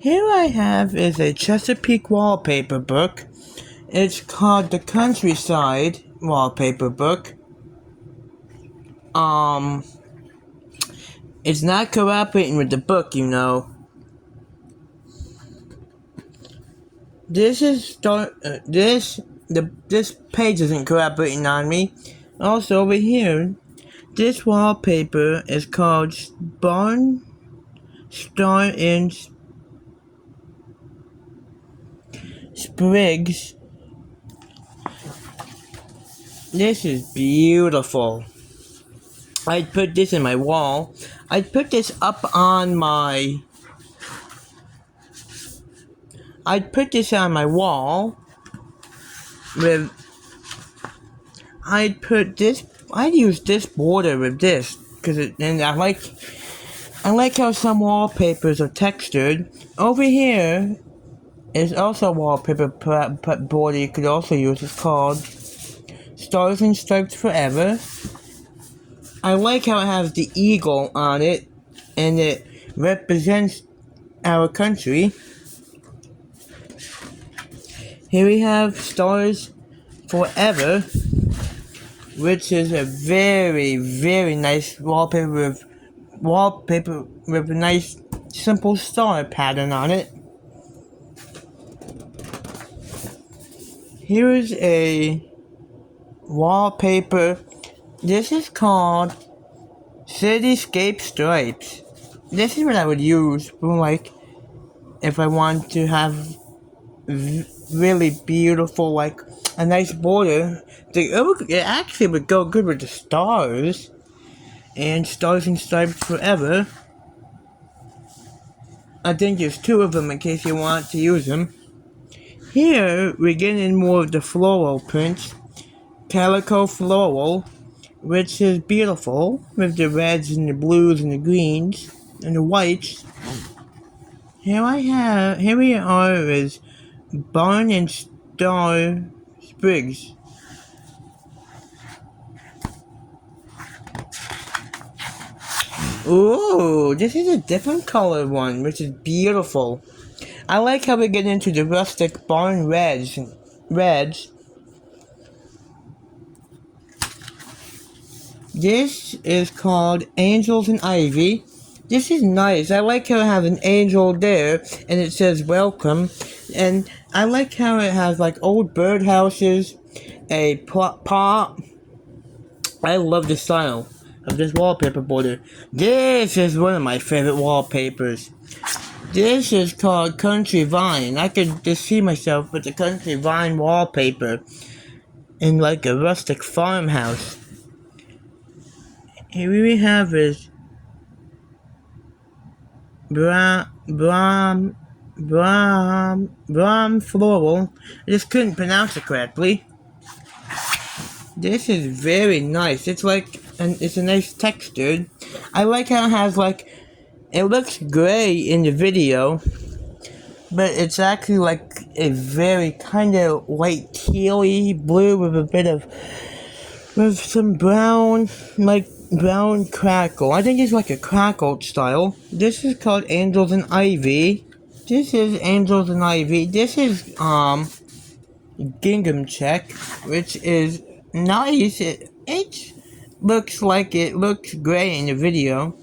Here I have is a Chesapeake wallpaper book. It's called the Countryside wallpaper book. It's not cooperating with the book, you know. This page isn't cooperating on me. Also over here, this wallpaper is called Barn Star in Sprigs. This is beautiful. I'd put this in my wall. I'd put this up on my... I'd put this on my wall with... I'd use this border with this, and I like how some wallpapers are textured. Over here is also a wallpaper border you could also use. It's called Stars and Stripes Forever. I like how it has the eagle on it, and it represents our country. Here we have Stars Forever, which is a very, very nice wallpaper with a nice simple star pattern on it. Here is a wallpaper. This is called Cityscape Stripes. This is what I would use for, like, if I want to have really beautiful, like, a nice border. It actually would go good with the stars. And Stars and Stripes Forever. I think there's two of them in case you want to use them. Here, we're getting more of the floral prints. Calico Floral, which is beautiful, with the reds and the blues and the greens and the whites. Here we are is Barn and Star Sprigs. Ooh, this is a different color one, which is beautiful. I like how we get into the rustic barn reds. This is called Angels and Ivy. This is nice. I like how it has an angel there, and it says welcome. And I like how it has like old birdhouses, a pot. I love the style of this wallpaper border. This is one of my favorite wallpapers. This is called Country Vine. I could just see myself with the Country Vine wallpaper in like a rustic farmhouse. Here we have is Bram Floral. I just couldn't pronounce it correctly. This is very nice. It's a nice texture. I like how it has it looks gray in the video, but it's actually like a very kind of light tealy blue with some brown, brown crackle. I think it's like a crackled style. This is called Angels and Ivy. This is Angels and Ivy. This is Gingham Check, which is nice. It looks like it looks gray in the video.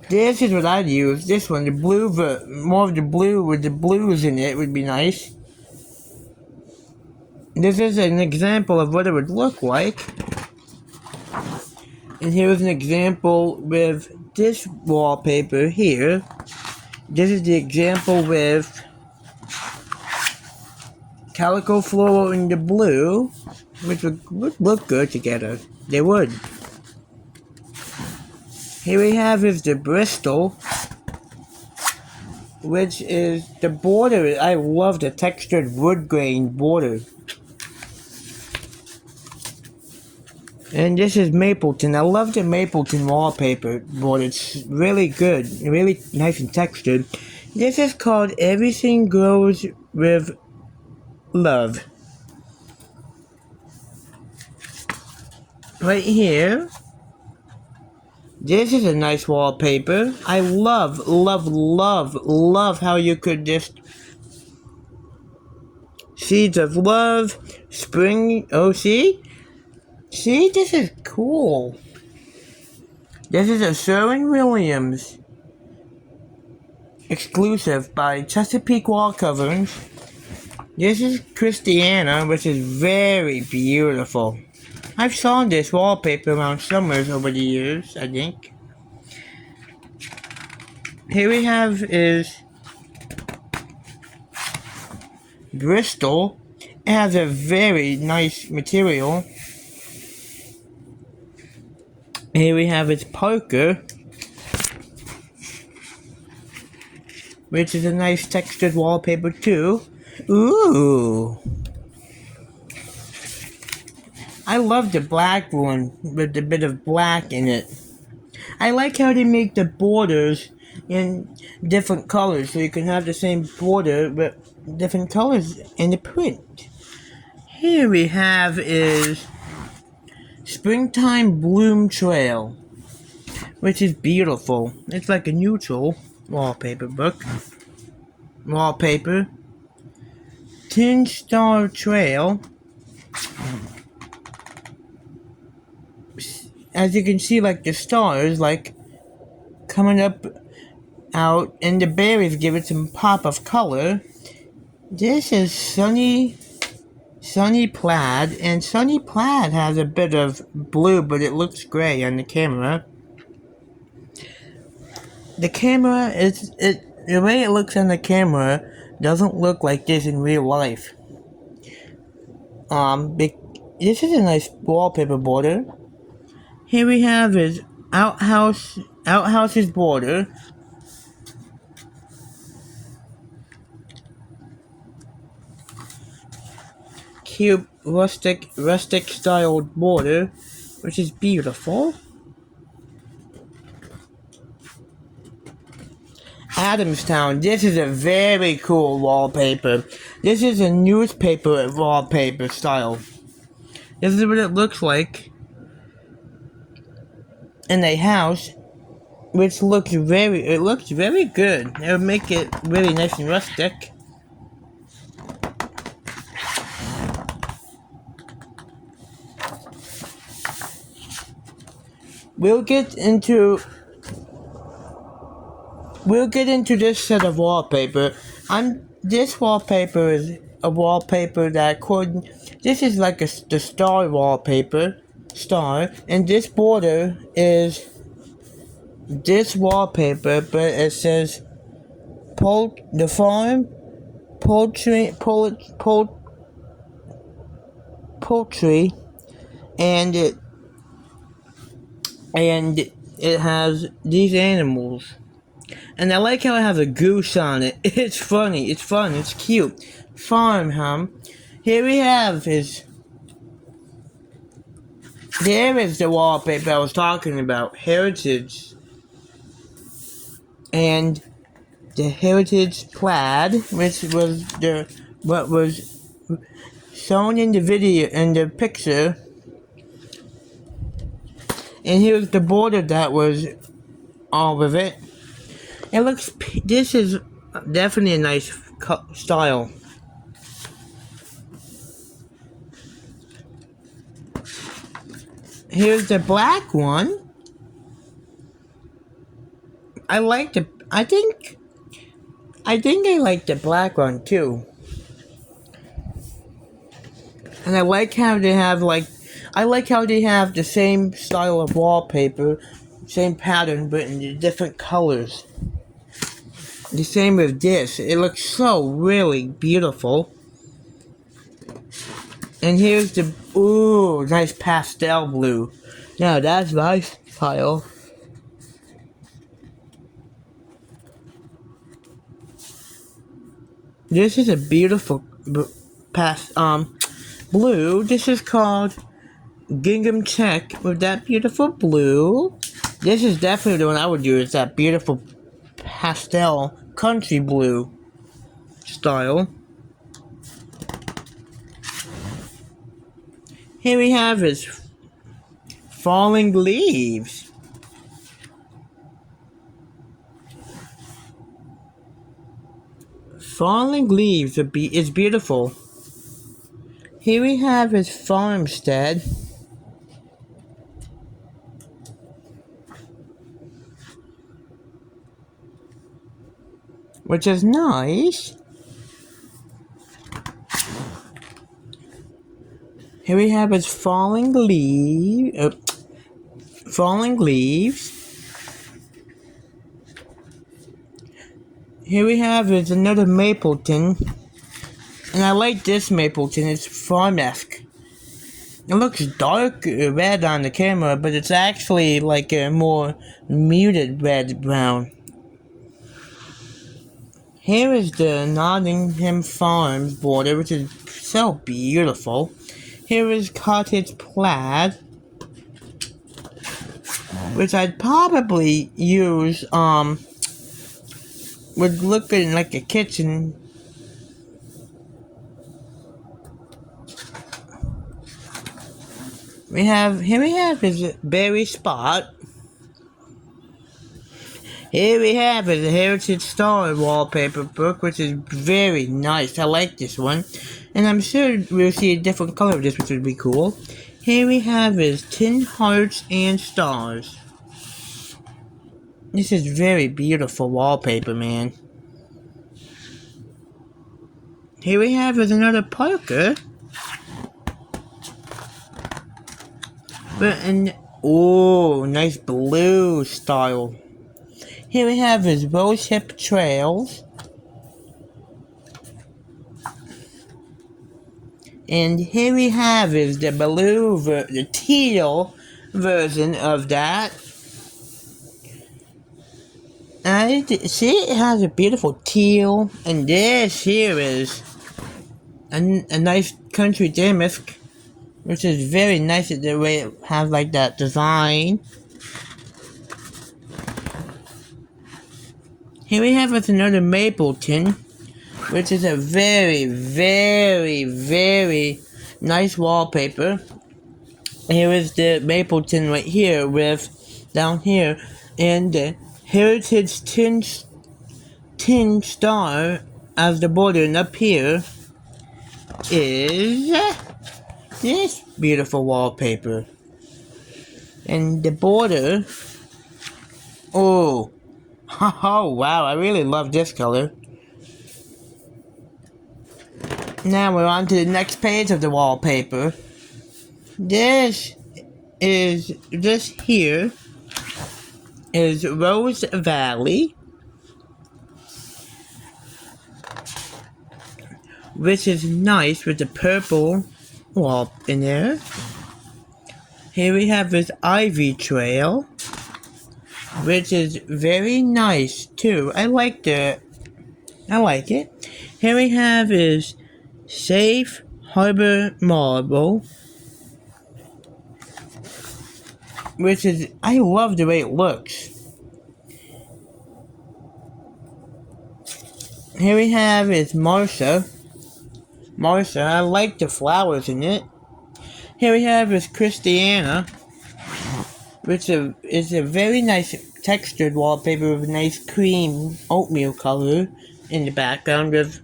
This is what I'd use. This one, the blue, more of the blue with the blues in it would be nice. This is an example of what it would look like. And here's an example with this wallpaper here. This is the example with Calico Floral in the blue, which would look good together. They would. Here we have is the Bristol, which is the border. I love the textured wood grain border. And this is Mapleton. I love the Mapleton wallpaper border. It's really good, really nice and textured. This is called Everything Grows with Love. Right here, This is a nice wallpaper. I love, love, love, love how you could just seeds of love, spring. Oh, see? See, this is cool. This is a Sherwin-Williams exclusive by Chesapeake wall coverings. This is Christiana, which is very beautiful. I've saw this wallpaper around summers over the years, I think. Here we have is Bristol. It has a very nice material. Here we have is Parker, which is a nice textured wallpaper too. Ooh. I love the black one with a bit of black in it. I like how they make the borders in different colors, so you can have the same border but different colors in the print. Here we have is Springtime Bloom Trail, which is beautiful. It's like a neutral wallpaper book. Wallpaper. Tin Star Trail. As you can see, like the stars, like coming up out, and the berries give it some pop of color. This is Sunny Plaid, and Sunny Plaid has a bit of blue, but it looks gray on the camera. The camera the way it looks on the camera doesn't look like this in real life. This is a nice wallpaper border. Here we have is Outhouse's border. Cute rustic styled border, which is beautiful. Adamstown. This is a very cool wallpaper. This is a newspaper wallpaper style. This is what it looks like in a house, which looks very good. It would make it really nice and rustic. We'll get into this set of wallpaper. This wallpaper is a wallpaper that this is like the star wallpaper, and this border is this wallpaper, but it says the farm, poultry, and it has these animals. And I like how it has a goose on it. It's funny, it's fun, it's cute. Farm, Here we have there is the wallpaper I was talking about. Heritage. And the Heritage Plaid, which was what was shown in the video, in the picture. And here's the border that was all of it. This is definitely a nice style. Here's the black one. I think I like the black one too. And I like how they have the same style of wallpaper, same pattern, but in the different colors. The same with this. It looks so really beautiful. And here's the nice pastel blue. Now that's my style. This is a beautiful blue. This is called gingham check with that beautiful blue. This is definitely the one I would use. That beautiful pastel country blue style. Here we have is falling leaves. falling leaves is beautiful. Here we have his farmstead. Which is nice. Here we have his falling leaves. Here we have is another Mapleton. And I like this Mapleton, it's farm-esque. It looks dark red on the camera, but it's actually like a more muted red-brown. Here is the Nottingham Farms border, which is so beautiful. Here is cottage plaid, which I'd probably use, would look in like a kitchen. Here we have his berry spot. Here we have is a Heritage Star wallpaper book, which is very nice. I like this one. And I'm sure we'll see a different color of this, which would be cool. Here we have is Tin Hearts and Stars. This is very beautiful wallpaper, man. Here we have is another Parker. Oh, nice blue style. Here we have his Rose Hip Trails. And here we have is the the teal version of that. And see, it has a beautiful teal. And this here is a nice country damask, which is very nice the way it has like that design. Here we have us another Mapleton, which is a very, very, very nice wallpaper. Here is the Mapleton right here with, down here, and the Heritage Tin Star as the border, and up here is this beautiful wallpaper. And the border, oh wow, I really love this color. Now we're on to the next page of the wallpaper. This here is Rose Valley, which is nice with the purple wall in there. Here we have this Ivy Trail, which is very nice too. I like it. Here we have is Safe Harbor Marble, which is, I love the way it looks. Here we have is Marcia, I like the flowers in it. Here we have is Christiana, which is a very nice textured wallpaper with a nice cream oatmeal color in the background with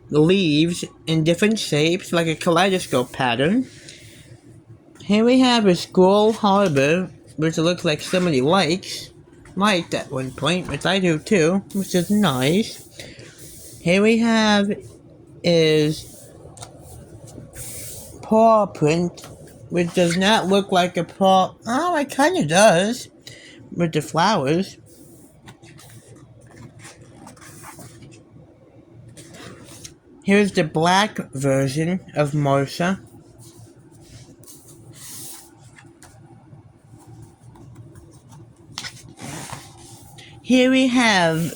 the leaves in different shapes like a kaleidoscope pattern. Here we have a Scroll Harbor, which looks like somebody liked at one point, which I do too, which is nice. Here we have is paw print, which does not look like a paw. Oh, it kind of does with the flowers. Here's the black version of Marcia. Here we have,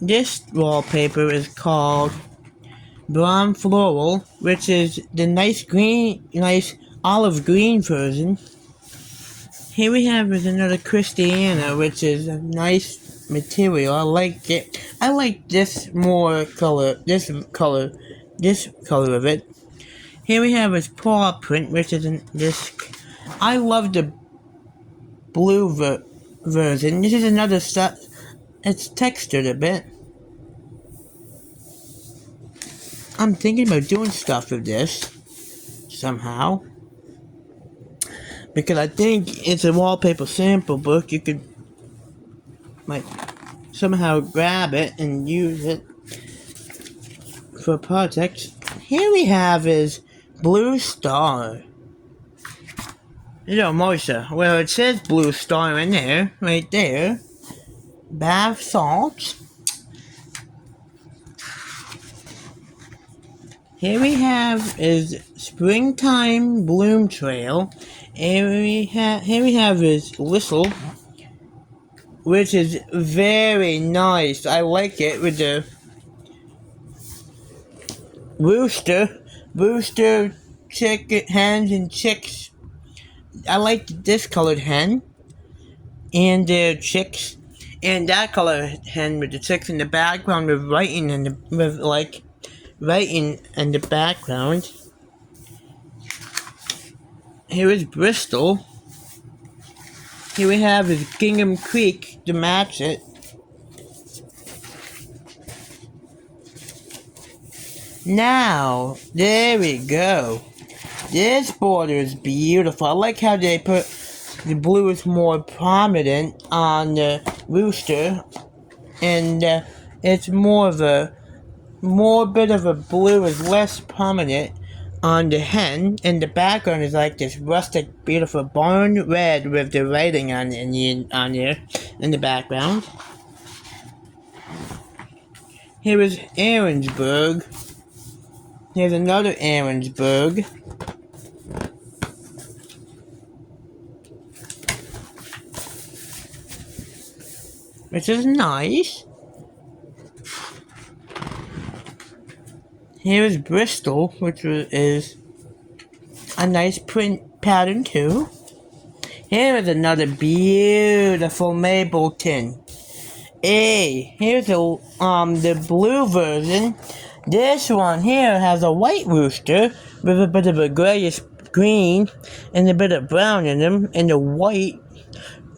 this wallpaper is called Brown Floral, which is the nice olive green version. Here we have is another Christiana, which is a nice material. I like it. I like this color of it. Here we have is paw print, which is this. I love the blue version. This is another stuff. It's textured a bit. I'm thinking about doing stuff with this somehow, because I think it's a wallpaper sample book. You could like somehow grab it and use it for projects. Here we have is Blue Star. Moisture. Well, it says Blue Star in there, right there. Bath salts. Here we have is Springtime Bloom Trail. Here we have is Whistle, which is very nice. I like it with the rooster, chicken, hens, and chicks. I like this colored hen and the chicks, and that colored hen with the chicks in the background with writing writing in the background. Here is Bristol. Here we have is Gingham Creek to match it. Now, there we go. This border is beautiful. I like how they put the blue is more prominent on the rooster, and it's more bit of a blue is less prominent on the hen, and the background is like this rustic, beautiful barn red with the writing on there in the background. Here is Aaronsburg. Here's another Aaronsburg. Which is nice. Here is Bristol, which is a nice print pattern too. Here is another beautiful Mapleton. Here's the blue version. This one here has a white rooster with a bit of a grayish green and a bit of brown in them, and the white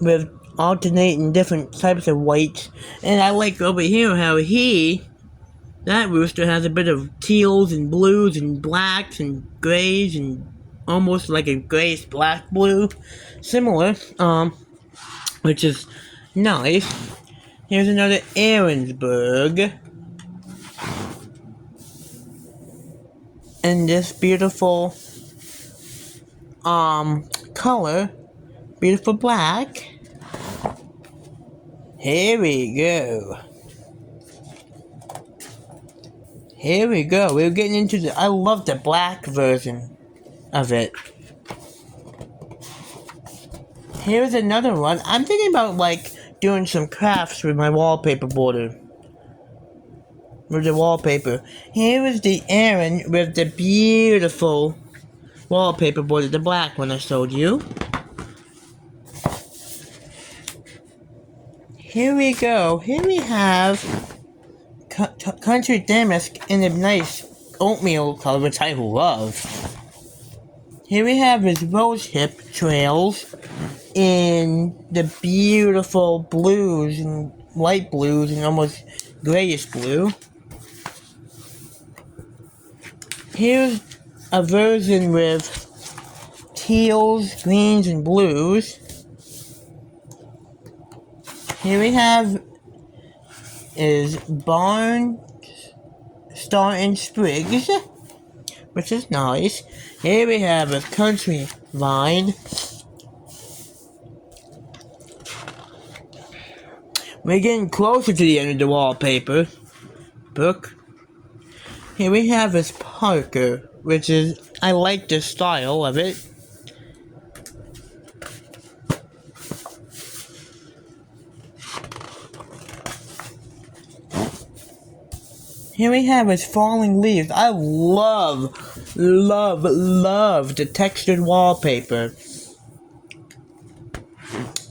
with alternating different types of whites. And I like over here how that rooster has a bit of teals and blues and blacks and grays and almost like a grayish black blue, similar, which is nice. Here's another Aaronsburg. And this beautiful, color, beautiful black. Here we go. We're getting into I love the black version of it. Here's another one. I'm thinking about doing some crafts with my wallpaper border. With the wallpaper. Here is the Aaron with the beautiful wallpaper border, the black one I showed you. Here we go. Here we have Country Damask in a nice oatmeal color, which I love. Here we have his Rose Hip Trails in the beautiful blues and light blues and almost grayish blue. Here's a version with teals, greens, and blues. Here we have is Barn Star and Sprigs, which is nice. Here we have a Country Vine. We're getting closer to the end of the wallpaper book. Here we have is Parker, which is, I like the style of it. Here we have is Falling Leaves. I love the textured wallpaper.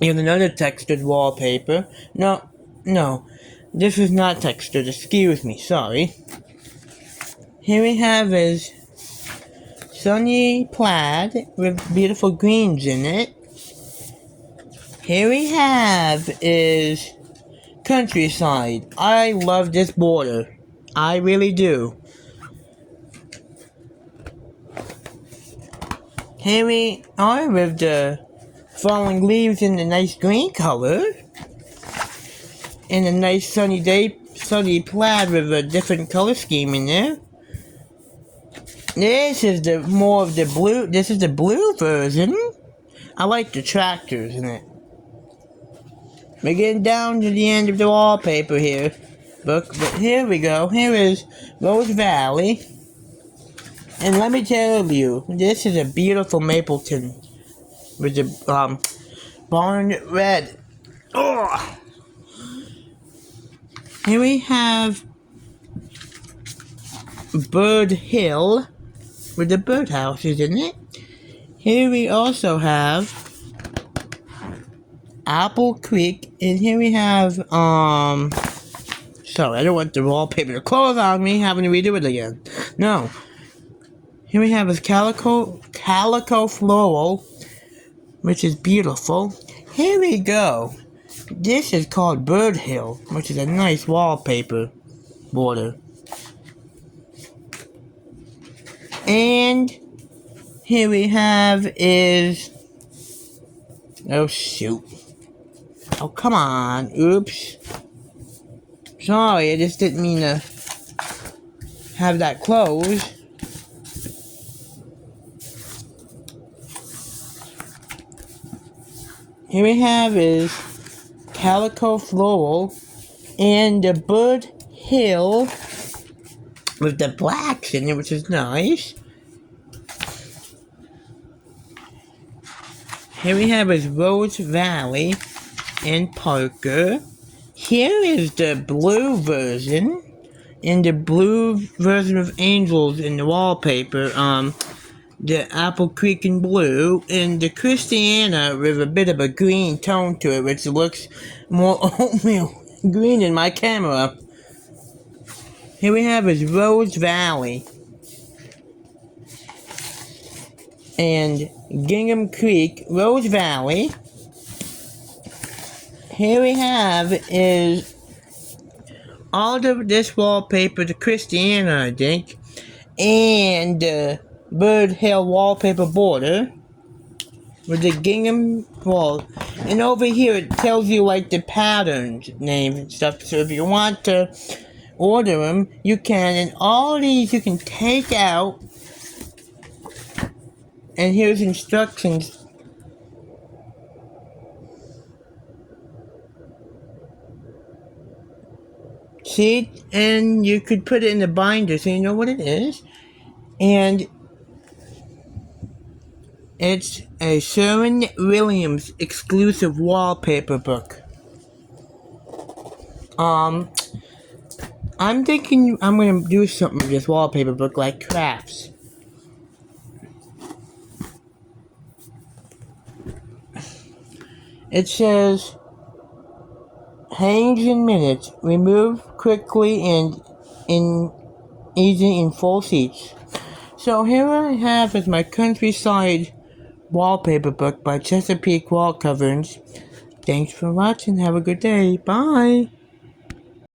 Here's another textured wallpaper. No, this is not textured. Excuse me, sorry. Here we have is Sunny Plaid with beautiful greens in it. Here we have is countryside. I love this border. I really do. Here we are with the falling leaves in the nice green color. And a nice sunny day, sunny plaid with a different color scheme in there. This is the more of the blue. This is the blue version. I like the tractors in it. We're getting down to the end of the wallpaper here. But here we go. Here is Rose Valley. And let me tell you, this is a beautiful Mapleton with the barn red. Oh. Here we have Bird Hill with the birdhouses in it. Here we also have Apple Creek, and here we have sorry, I don't want the wallpaper to close on me, having to redo it again. No. Here we have is Calico Floral, which is beautiful. Here we go. This is called Bird Hill, which is a nice wallpaper border. And here we have is, oh shoot. Oh, come on. Oops. Sorry, I just didn't mean to have that close. Here we have is Calico Floral and the Bird Hill with the blacks in it, which is nice. Here we have is Rose Valley and Parker. Here is the blue version, and the blue version of Angels in the wallpaper, the Apple Creek in blue, and the Christiana with a bit of a green tone to it, which looks more oatmeal green in my camera. Here we have is Rose Valley and Gingham Creek, Rose Valley. Here we have is all of this wallpaper, the Christiana, I think, and the Bird Hill wallpaper border with the gingham wall. And over here it tells you like the patterns name and stuff. So if you want to order them, you can. And all these you can take out. And here's instructions. See? And you could put it in the binder so you know what it is. And it's a Sherwin-Williams exclusive wallpaper book. I'm thinking I'm gonna do something with this wallpaper book, like crafts. It says, hangs in minutes, remove quickly and easy in full seats. So here I have is my countryside wallpaper book by Chesapeake Wall Coverings. Thanks for watching. Have a good day. Bye.